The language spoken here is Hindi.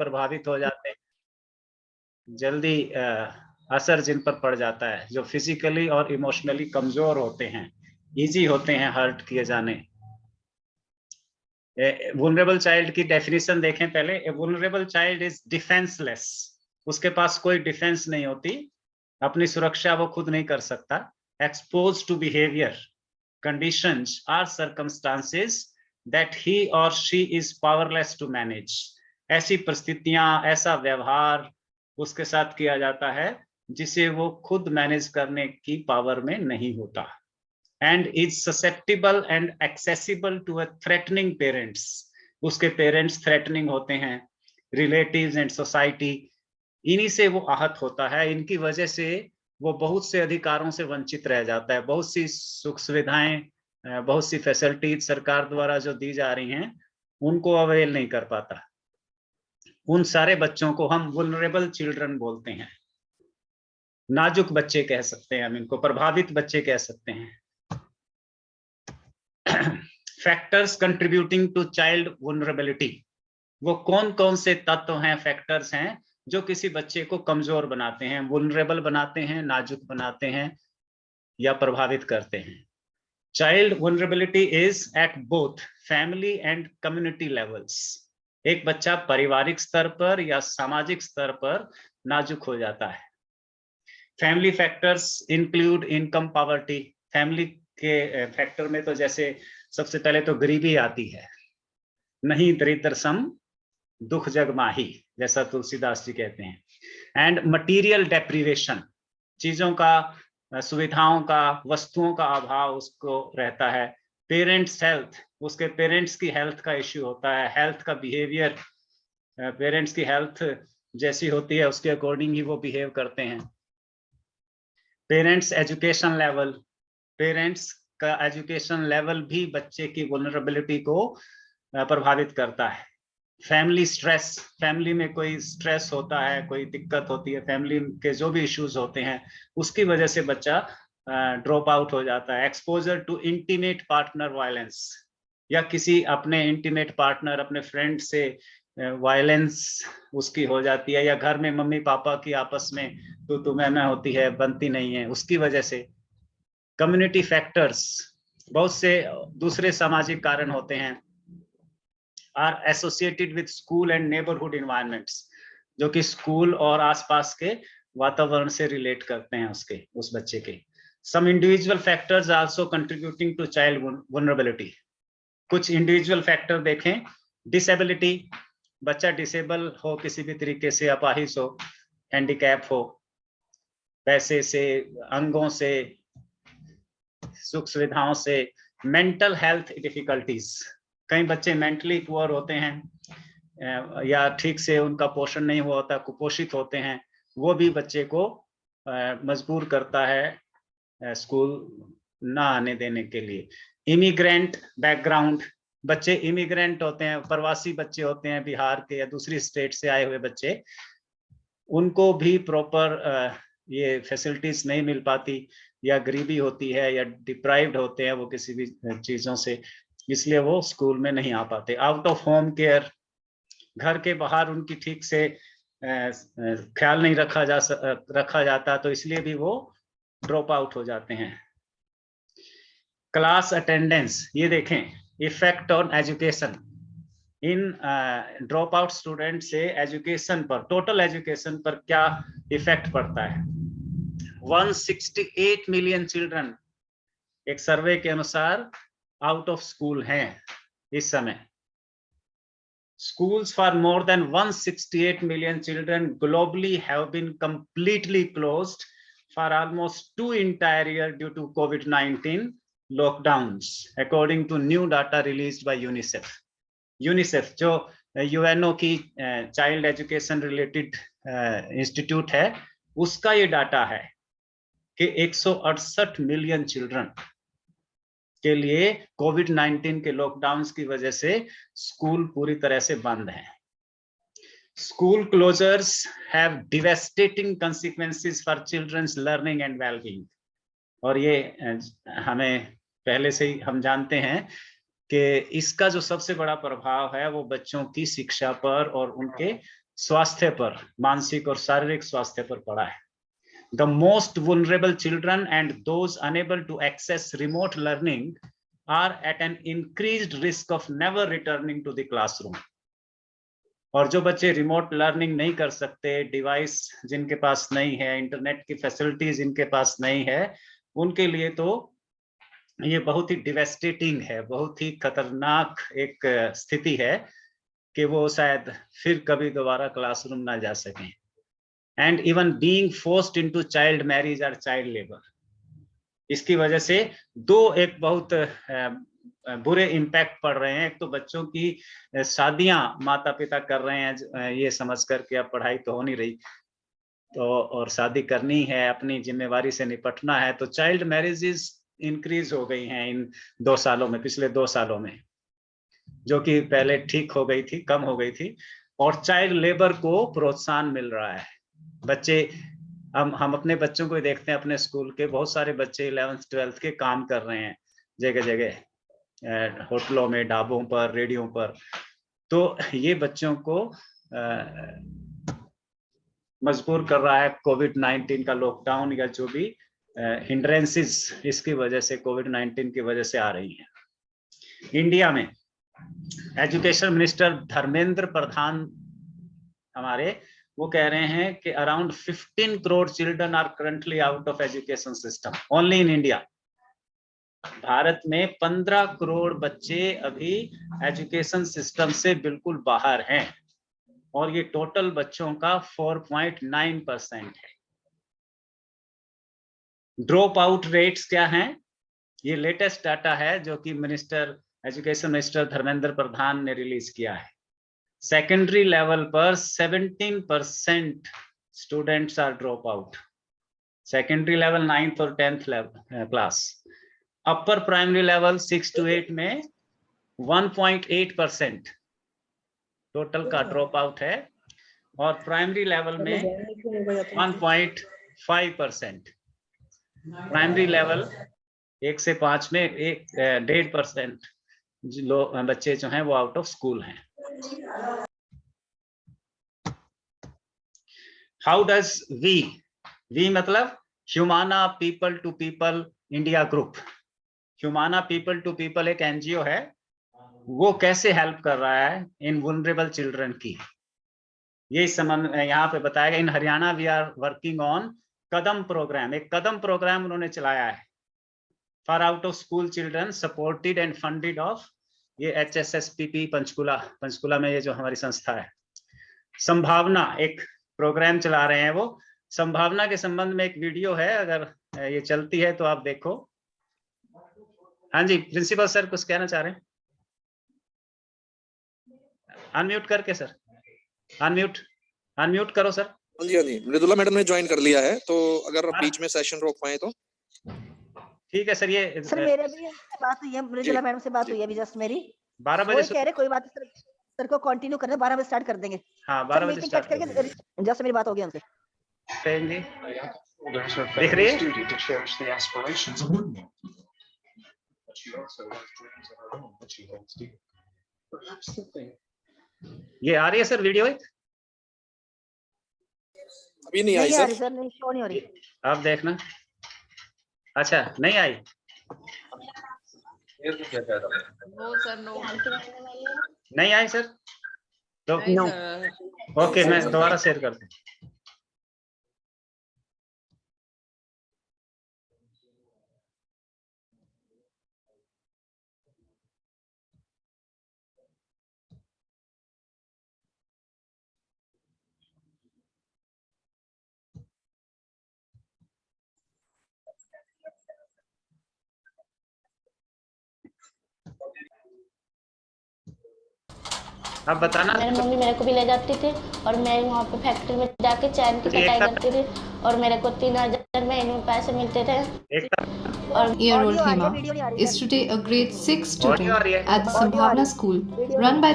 प्रभावित हो जाते हैं, जल्दी असर जिन पर पड़ जाता है, जो फिजिकली और इमोशनली कमजोर होते हैं, इजी होते हैं हर्ट किए जाने। वुलनरेबल चाइल्ड की डेफिनेशन देखें पहले। ए वुलनरेबल चाइल्ड इज डिफेंसलेस, उसके पास कोई डिफेंस नहीं होती, अपनी सुरक्षा वो खुद नहीं कर सकता। Expose to behaviour, conditions or circumstances that he or she is powerless to manage. ऐसी परिस्थितियां, ऐसा व्यवहार उसके साथ किया जाता है जिसे वो खुद मैनेज करने की पावर में नहीं होता। And is susceptible and accessible to a threatening parents, उसके पेरेंट्स थ्रेटनिंग होते हैं, रिलेटिव्स एंड सोसाइटी, इन्हीं से वो आहत होता है। इनकी वजह से वो बहुत से अधिकारों से वंचित रह जाता है। बहुत सी सुख सुविधाएं, बहुत सी फैसिलिटीज सरकार द्वारा जो दी जा रही हैं, उनको अवेल नहीं कर पाता। उन सारे बच्चों को हम वुलनरेबल चिल्ड्रन बोलते हैं, नाजुक बच्चे कह सकते हैं हम इनको, प्रभावित बच्चे कह सकते हैं। फैक्टर्स कंट्रीब्यूटिंग टू चाइल्ड वुलनरेबिलिटी, वो कौन कौन से तत्व हैं, फैक्टर्स हैं जो किसी बच्चे को कमजोर बनाते हैं, वुलनरेबल बनाते हैं, नाजुक बनाते हैं या प्रभावित करते हैं। Child vulnerability is at both family and community levels. एक बच्चा पारिवारिक स्तर पर या सामाजिक स्तर पर नाजुक हो जाता है। Family factors include income poverty, family के फैक्टर में तो जैसे सबसे पहले तो गरीबी आती है, नहीं दरिद्र सम दुख जग माही, जैसा तुलसीदास जी कहते हैं। एंड मटीरियल डेप्रीवेशन, चीजों का, सुविधाओं का, वस्तुओं का अभाव उसको रहता है। पेरेंट्स हेल्थ, उसके पेरेंट्स की हेल्थ का इश्यू होता है, हेल्थ का बिहेवियर, पेरेंट्स की हेल्थ जैसी होती है उसके अकॉर्डिंग ही वो बिहेव करते हैं। पेरेंट्स एजुकेशन लेवल, पेरेंट्स का एजुकेशन लेवल भी बच्चे की वुलनरेबिलिटी को प्रभावित करता है। फैमिली स्ट्रेस, फैमिली में कोई स्ट्रेस होता है, कोई दिक्कत होती है, फैमिली के जो भी इश्यूज होते हैं उसकी वजह से बच्चा ड्रॉप आउट हो जाता है। Exposure to intimate partner violence, या किसी अपने इंटीमेट पार्टनर, अपने फ्रेंड से वायलेंस उसकी हो जाती है, या घर में मम्मी पापा की आपस में तो मैं होती है, बनती नहीं है, उसकी वजह से। कम्युनिटी फैक्टर्स, बहुत से दूसरे सामाजिक कारण होते हैं, are associated with school and neighbourhood environments, जो कि स्कूल और आसपास के वातावरण से रिलेट करते हैं उसके, उस बच्चे के। Some individual factors also contributing to child vulnerability, कुछ इंडिविजुअल फैक्टर देखें। डिसेबिलिटी, बच्चा डिसेबल हो किसी भी तरीके से, अपाहिज हो, हैंडीकैप हो, पैसे से, अंगों से, सुख सुविधाओं से। मेंटल हेल्थ डिफिकल्टीज, कई बच्चे मेंटली पुअर होते हैं या ठीक से उनका पोषण नहीं हुआ होता, कुपोषित होते हैं, वो भी बच्चे को मजबूर करता है स्कूल ना आने देने के लिए। इमिग्रेंट बैकग्राउंड, बच्चे इमिग्रेंट होते हैं, प्रवासी बच्चे होते हैं, बिहार के या दूसरी स्टेट से आए हुए बच्चे, उनको भी प्रॉपर ये फैसिलिटीज नहीं मिल पाती, या गरीबी होती है, या डिप्राइव्ड होते हैं वो किसी भी चीजों से, इसलिए वो स्कूल में नहीं आ पाते। आउट ऑफ होम केयर, घर के बाहर उनकी ठीक से ख्याल नहीं रखा जाता, तो इसलिए भी वो ड्रॉप आउट हो जाते हैं। क्लास अटेंडेंस, ये देखें, effect on education, in drop out student से एजुकेशन पर, टोटल एजुकेशन पर क्या इफेक्ट पड़ता है। 168 मिलियन चिल्ड्रन, एक सर्वे के अनुसार, आउट ऑफ स्कूल हैं इस समय। Schools for more than 168 million children globally have been completely closed for almost 2 entire years due to COVID-19 lockdowns, according to new data released by UNICEF. UNICEF जो UNO की चाइल्ड एजुकेशन रिलेटेड इंस्टीट्यूट है, उसका ये डाटा है कि 168 मिलियन चिल्ड्रन के लिए कोविड-19 के लॉकडाउन की वजह से स्कूल पूरी तरह से बंद है। School closures have devastating consequences for childrens learning and wellbeing, और ये हमें पहले से ही हम जानते हैं कि इसका जो सबसे बड़ा प्रभाव है वो बच्चों की शिक्षा पर और उनके स्वास्थ्य पर, मानसिक और शारीरिक स्वास्थ्य पर पड़ा है। The most vulnerable children and those unable to access remote learning are at an increased risk of never returning to the classroom. और जो बच्चे रिमोट लर्निंग नहीं कर सकते, डिवाइस जिनके पास नहीं है, इंटरनेट की फैसिलिटीज जिनके पास नहीं है, उनके लिए तो ये बहुत ही डिवेस्टेटिंग है, बहुत ही खतरनाक एक स्थिति है कि वो शायद फिर कभी दोबारा क्लासरूम ना जा सकें। And even being forced into child marriage और चाइल्ड लेबर, इसकी वजह से एक बहुत बुरे इम्पैक्ट पड़ रहे हैं। एक तो बच्चों की शादियां माता पिता कर रहे हैं ये समझ कर के अब पढ़ाई तो हो नहीं रही, तो और शादी करनी है, अपनी जिम्मेवारी से निपटना है, तो चाइल्ड मैरिजेस इंक्रीज हो गई हैं इन 2 सालों में, पिछले 2 सालों में, जो कि पहले ठीक हो गई थी, कम हो गई थी। और चाइल्ड लेबर को प्रोत्साहन मिल रहा है। बच्चे, हम अपने बच्चों को देखते हैं, अपने स्कूल के बहुत सारे बच्चे 11th 12th के काम कर रहे हैं जगह जगह, होटलों में, ढाबों पर, रेडियो पर। तो ये बच्चों को मजबूर कर रहा है कोविड-19 का लॉकडाउन या जो भी हिंड्रेंसेस इसकी वजह से, कोविड-19 की वजह से आ रही हैं। इंडिया में एजुकेशन मिनिस्टर धर्मेंद्र प्रधान हमारे, वो कह रहे हैं कि around 15 crore children are currently out of education system only in India. Bharat में 15 करोड़ बच्चे अभी एजुकेशन सिस्टम से बिल्कुल बाहर हैं, और ये टोटल बच्चों का 4.9% है। ड्रॉप आउट रेट्स क्या हैं? ये लेटेस्ट डाटा है जो कि एजुकेशन मिनिस्टर धर्मेंद्र प्रधान ने रिलीज किया है। सेकेंडरी लेवल पर 17% students are drop out, secondary level 9th और 10th class. Upper primary level 6 to 8 में 1.8% टोटल का ड्रॉप आउट है, और प्राइमरी लेवल में 1.5%। प्राइमरी लेवल 1 से 5 में 1.5% बच्चे जो हैं वो आउट ऑफ स्कूल हैं। हाउ डज वी मतलब Humana people to people India group. Humana people to people एक एनजीओ है, वो कैसे हेल्प कर रहा है इन वुलनरेबल चिल्ड्रन की, ये यहाँ पे बताया गया। In Haryana we are working on Kadam program, एक कदम प्रोग्राम उन्होंने चलाया है for out of school children, supported and funded of ये HSSPP पंचकुला में, ये जो हमारी संस्था है। संभावना एक प्रोग्राम चला रहे हैं वो। संभावना के संबंध में एक वीडियो है, अगर ये चलती है तो आप देखो। हाँ जी, प्रिंसिपल सर कुछ कहना चाह रहे हैं? अनम्यूट करके सर, अनम्यूट करो सर। हाँ जी, मृदुला मैडम ने ज्वाइन कर लिया है, तो अगर बीच में सेशन रोक पाए तो ठीक है सर। ये सर मेरे भी बात हुई है, मृदुला मैडम से बात हुई है अभी जस्ट मेरी। 12 बजे कह रहे कोई बात नहीं सर को कंटिन्यू करना, 12 बजे स्टार्ट कर देंगे। हाँ 12 बजे स्टार्ट करके जस्ट मेरी बात हो गई उनसे। देख रही है? ये आ रही है सर वीडियो? अभी नहीं आई सर, नहीं शो नहीं हो रही। आप देखना। अच्छा नहीं आई? नो सर, नो नहीं आई सर, तो नो। ओके, मैं दोबारा शेयर करता हूँ। अब बताना। मेरी मम्मी मेरे को भी ले जाती थी और मैं वहाँ पे फैक्ट्री में जाके चैन की कटाई करती थी, और मेरे को 3000 महीने में पैसे मिलते थे। Year-old Hema is today a grade 6 student at the Sambhavna School run by the